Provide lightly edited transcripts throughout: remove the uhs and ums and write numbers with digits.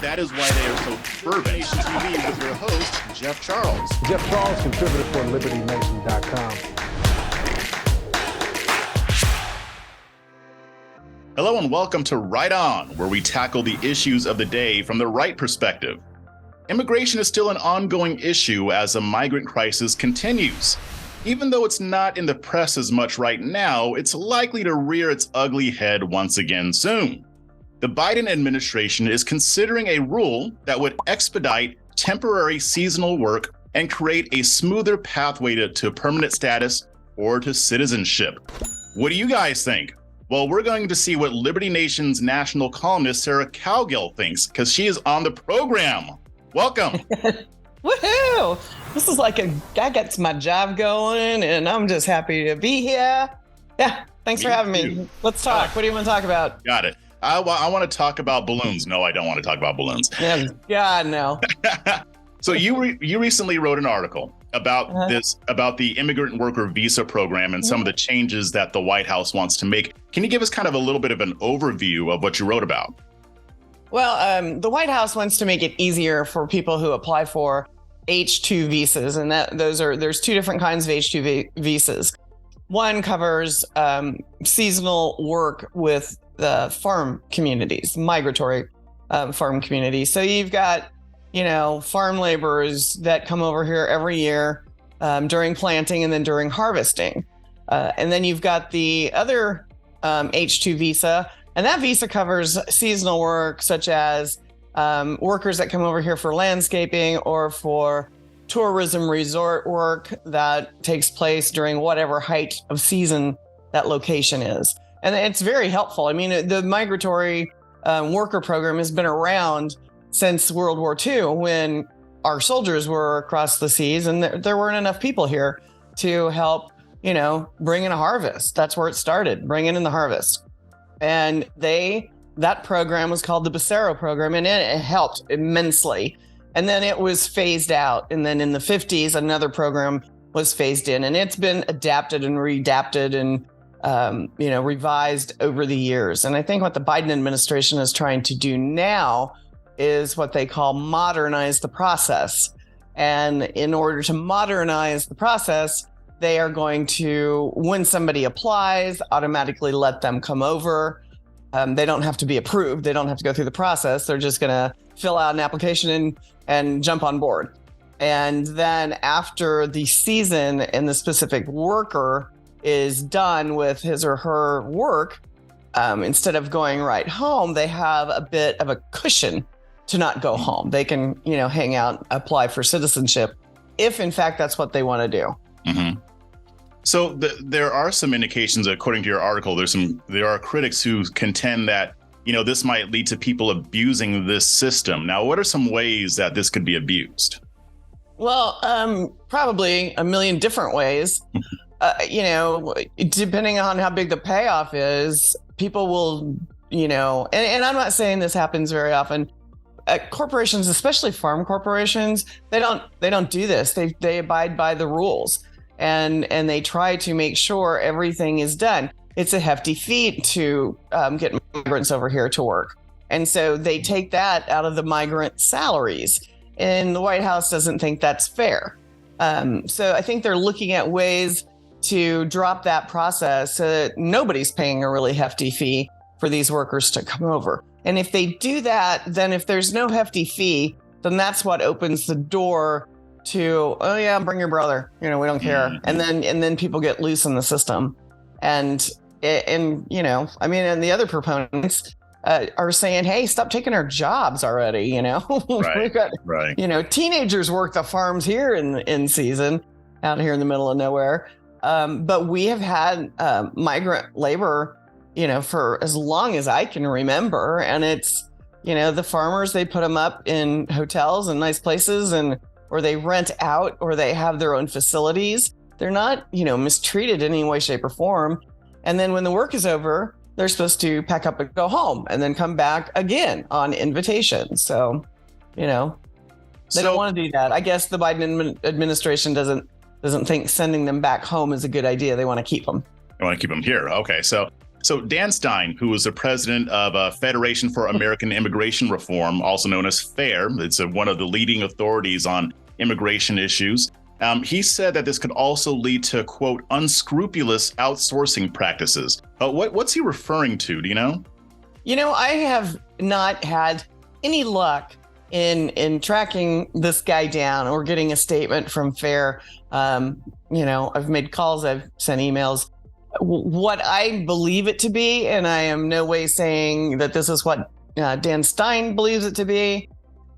That is why they are so fervent. TV with your host, Jeff Charles. Jeff Charles, contributor for LibertyNation.com. Hello and welcome to Right On, where we tackle the issues of the day from the right perspective. Immigration is still an ongoing issue as the migrant crisis continues. Even though it's not in the press as much right now, it's likely to rear its ugly head once again soon. The Biden administration is considering a rule that would expedite temporary seasonal work and create a smoother pathway to permanent status or to citizenship. What do you guys think? Well, we're going to see what Liberty Nation's national columnist Sarah Cowgill thinks, because she is on the program. Welcome. Woohoo! This is like that gets my job going, and I'm just happy to be here. Yeah, thanks for having me. Let's talk. What do you want to talk about? Got it. I want to talk about balloons. No, I don't want to talk about balloons. Yeah, God, no. So you recently wrote an article about about the immigrant worker visa program and some of the changes that the White House wants to make. Can you give us kind of a little bit of an overview of what you wrote about? Well, the White House wants to make it easier for people who apply for H-2 visas, and there's two different kinds of H-2 visas. One covers seasonal work with the farm communities, migratory farm communities. So you've got, farm laborers that come over here every year during planting and then during harvesting. And then you've got the other H-2 visa, and that visa covers seasonal work such as workers that come over here for landscaping or for tourism resort work that takes place during whatever height of season that location is. And it's very helpful. I mean, the migratory worker program has been around since World War II, when our soldiers were across the seas and there weren't enough people here to help, bring in a harvest. That's where it started, bringing in the harvest. And that program was called the Becerra program, and it helped immensely. And then it was phased out. And then in the 50s, another program was phased in, and it's been adapted and redapted and revised over the years. And I think what the Biden administration is trying to do now is what they call modernize the process. And in order to modernize the process, they are going to, when somebody applies, automatically let them come over. They don't have to be approved. They don't have to go through the process. They're just going to fill out an application and jump on board. And then after the season and the specific worker is done with his or her work, instead of going right home, they have a bit of a cushion to not go home. They can, hang out, apply for citizenship, if in fact that's what they want to do. Mm-hmm. So there are some indications, according to your article, there are critics who contend that, this might lead to people abusing this system. Now, what are some ways that this could be abused? Well, probably a million different ways. Depending on how big the payoff is, people will, and I'm not saying this happens very often. Corporations, especially farm corporations, they don't do this. They abide by the rules, and they try to make sure everything is done. It's a hefty feat to get migrants over here to work, and so they take that out of the migrant salaries. And the White House doesn't think that's fair. So I think they're looking at ways to drop that process so that nobody's paying a really hefty fee for these workers to come over. And if they do that, then if there's no hefty fee, then that's what opens the door to, oh yeah, bring your brother. We don't care. Mm-hmm. And then people get loose in the system. And and the other proponents are saying, hey, stop taking our jobs already. Right, We've got, teenagers work the farms here in season out here in the middle of nowhere. But we have had migrant labor, for as long as I can remember. And it's, the farmers, they put them up in hotels and nice places, or they rent out, or they have their own facilities. They're not, mistreated in any way, shape, or form. And then when the work is over, they're supposed to pack up and go home and then come back again on invitation. So, they don't want to do that. I guess the Biden administration doesn't think sending them back home is a good idea. They want to keep them. They want to keep them here. Okay. So So Dan Stein, who is the president of Federation for American Immigration Reform, also known as FAIR, it's one of the leading authorities on immigration issues. He said that this could also lead to, quote, unscrupulous outsourcing practices. What's he referring to? Do you know? I have not had any luck in tracking this guy down or getting a statement from FAIR. I've made calls, I've sent emails. What I believe it to be, and I am no way saying that this is what Dan Stein believes it to be,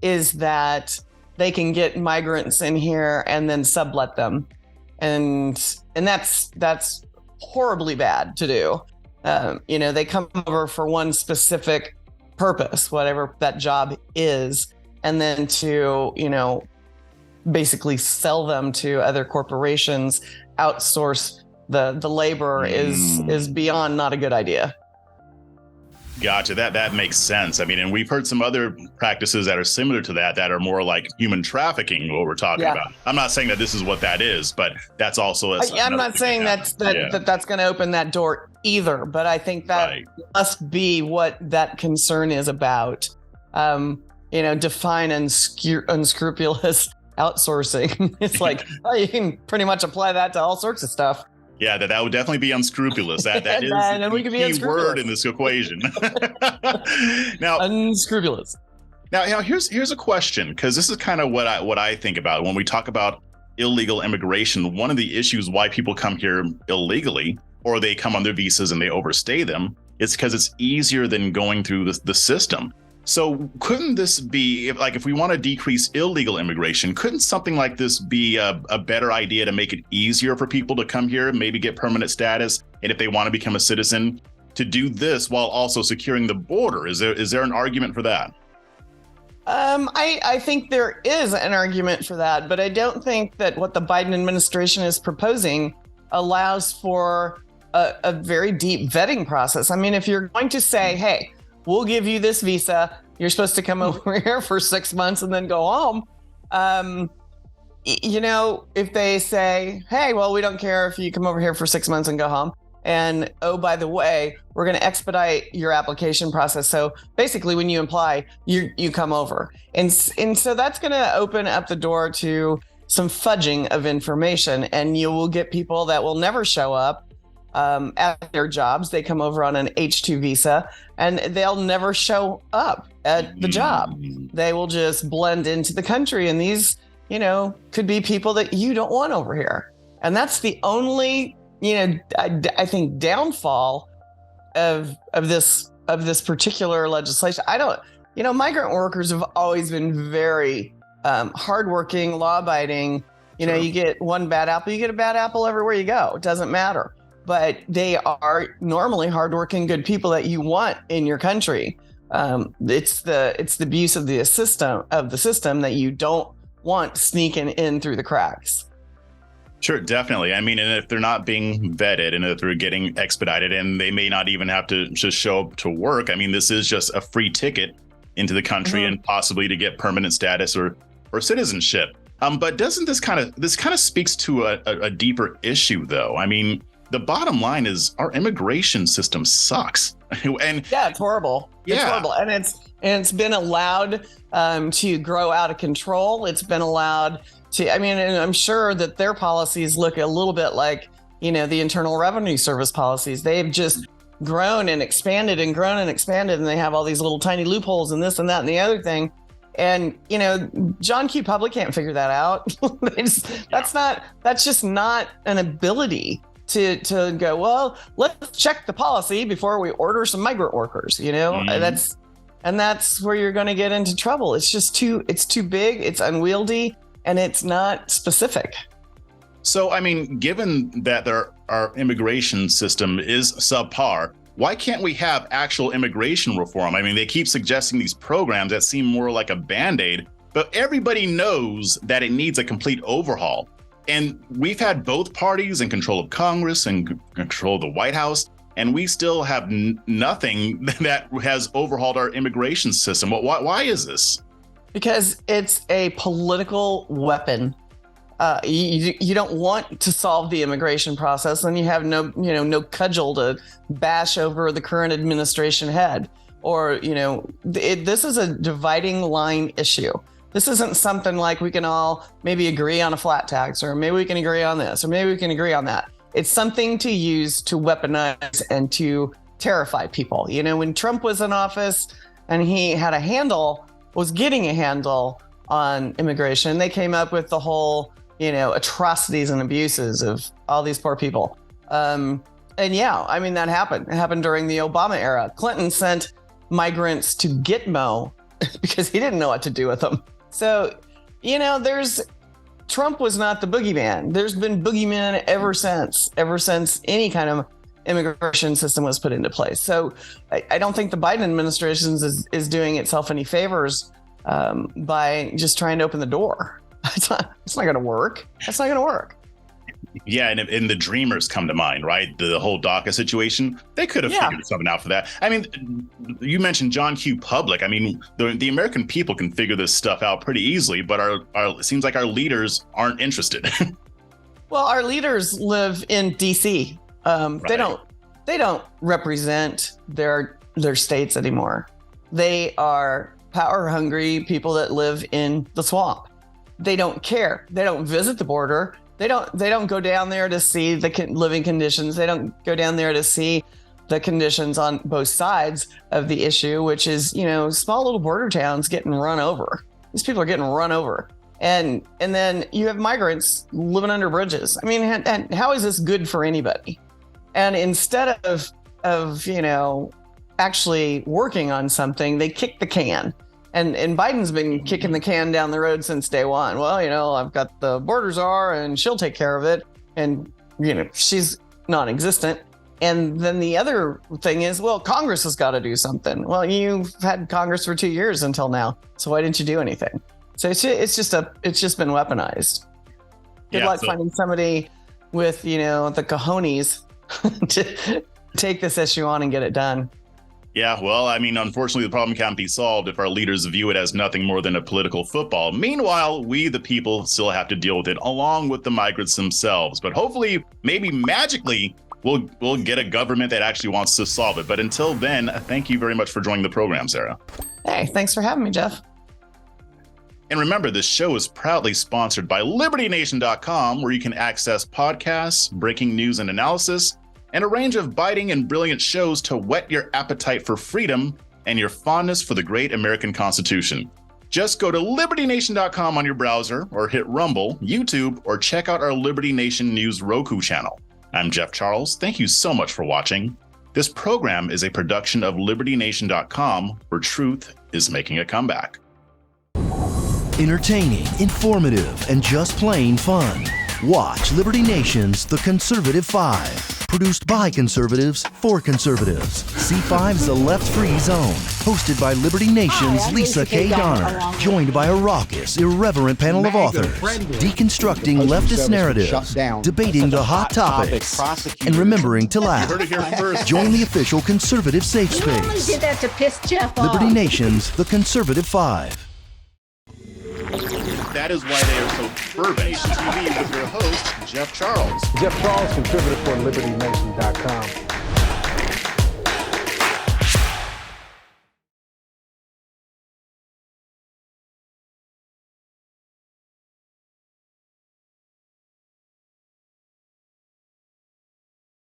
is that they can get migrants in here and then sublet them, and that's horribly bad to do. They come over for one specific purpose, whatever that job is, and then to basically sell them to other corporations, outsource the labor is beyond not a good idea. Gotcha. That makes sense. I mean, and we've heard some other practices that are similar to that are more like human trafficking, what we're talking about. I'm not saying that this is what that is, but that's also I'm not saying that's going to open that door either, but I think that must be what that concern is about. Define unscrupulous outsourcing. It's like, you can pretty much apply that to all sorts of stuff. Yeah, that would definitely be unscrupulous. That is the key word in this equation. Now, unscrupulous. Now here's a question, because this is kind of what I think about when we talk about illegal immigration. One of the issues why people come here illegally, or they come on their visas and they overstay them, is because it's easier than going through the system. So couldn't this be, if we want to decrease illegal immigration, couldn't something like this be a better idea to make it easier for people to come here, maybe get permanent status, and if they want to become a citizen, to do this while also securing the border? Is there an argument for that? I think there is an argument for that, but I don't think that what the Biden administration is proposing allows for a very deep vetting process. I mean, if you're going to say, hey, we'll give you this visa, you're supposed to come over here for 6 months and then go home. If they say, hey, well, we don't care if you come over here for 6 months and go home. And, oh, by the way, we're going to expedite your application process. So basically, when you apply, you come over. And so that's going to open up the door to some fudging of information. And you will get people that will never show up at their jobs. They come over on an H-2 visa and they'll never show up at the job. They will just blend into the country. And these, could be people that you don't want over here. And that's the only, I think, downfall of this particular legislation. Migrant workers have always been very hardworking, law-abiding. You get one bad apple, you get a bad apple everywhere you go. It doesn't matter. But they are normally hardworking, good people that you want in your country. It's the abuse of the system that you don't want sneaking in through the cracks. Sure, definitely. I mean, and if they're not being vetted and if they're getting expedited and they may not even have to just show up to work, I mean, this is just a free ticket into the country and possibly to get permanent status or citizenship. But doesn't this kind of speaks to a deeper issue, though? I mean, the bottom line is our immigration system sucks. And yeah, it's horrible. Yeah. It's horrible. And it's been allowed to grow out of control. It's been allowed to, and I'm sure that their policies look a little bit like, the Internal Revenue Service policies. They've just grown and expanded and grown and expanded, and they have all these little tiny loopholes and this and that and the other thing. And, John Q. Public can't figure that out. That's just not an ability to go, well, let's check the policy before we order some migrant workers, that's where you're going to get into trouble. It's just it's too big, it's unwieldy, and it's not specific. So, given that our immigration system is subpar, why can't we have actual immigration reform? They keep suggesting these programs that seem more like a Band-Aid, but everybody knows that it needs a complete overhaul. And we've had both parties in control of Congress and control of the White House, and we still have nothing that has overhauled our immigration system. Why is this? Because it's a political weapon. You don't want to solve the immigration process, and you have no cudgel to bash over the current administration head. Or, this is a dividing line issue. This isn't something like we can all maybe agree on a flat tax, or maybe we can agree on this, or maybe we can agree on that. It's something to use to weaponize and to terrify people. When Trump was in office and he had was getting a handle on immigration, they came up with the whole, atrocities and abuses of all these poor people. And yeah, I mean, that happened. It happened during the Obama era. Clinton sent migrants to Gitmo because he didn't know what to do with them. So, Trump was not the boogeyman. There's been boogeymen ever since any kind of immigration system was put into place. So I don't think the Biden administration is doing itself any favors by just trying to open the door. It's not going to work. That's not going to work. Yeah, and the Dreamers come to mind, right? The whole DACA situation. They could have figured something out for that. I mean, you mentioned John Q. Public. I mean, the American people can figure this stuff out pretty easily, but it seems like our leaders aren't interested. Well, our leaders live in D.C. Right. They don't represent their states anymore. They are power hungry people that live in the swamp. They don't care. They don't visit the border. They don't go down there to see the living conditions. They don't go down there to see the conditions on both sides of the issue, which is, small little border towns getting run over. These people are getting run over. And then you have migrants living under bridges. I mean, and how is this good for anybody? And instead of actually working on something, they kick the can. And Biden's been kicking the can down the road since day one. Well, I've got the border czar and she'll take care of it. And, she's non-existent. And then the other thing is, well, Congress has got to do something. Well, you've had Congress for 2 years until now. So why didn't you do anything? So it's just been weaponized. Good luck finding somebody with, the cojones to take this issue on and get it done. Yeah, well, I mean, unfortunately, the problem can't be solved if our leaders view it as nothing more than a political football. Meanwhile, we, the people, still have to deal with it, along with the migrants themselves. But hopefully, maybe magically, we'll get a government that actually wants to solve it. But until then, thank you very much for joining the program, Sarah. Hey, thanks for having me, Jeff. And remember, this show is proudly sponsored by LibertyNation.com, where you can access podcasts, breaking news and analysis, and a range of biting and brilliant shows to whet your appetite for freedom and your fondness for the great American Constitution. Just go to LibertyNation.com on your browser, or hit Rumble, YouTube, or check out our Liberty Nation News Roku channel. I'm Jeff Charles. Thank you so much for watching. This program is a production of LibertyNation.com, where truth is making a comeback. Entertaining, informative, and just plain fun. Watch Liberty Nation's The Conservative 5. Produced by conservatives for conservatives. C5's The Left Free Zone. Hosted by Liberty Nation's Lisa K. Donner. Joined by a raucous, irreverent panel of authors. Deconstructing leftist narratives. Debating the hot topics. And remembering to laugh. Join the official conservative safe space. You only did that to piss Jeff off. Liberty Nation's The Conservative 5. That is why they are so fervent. TV with your host, Jeff Charles. Jeff Charles, contributor for LibertyNation.com.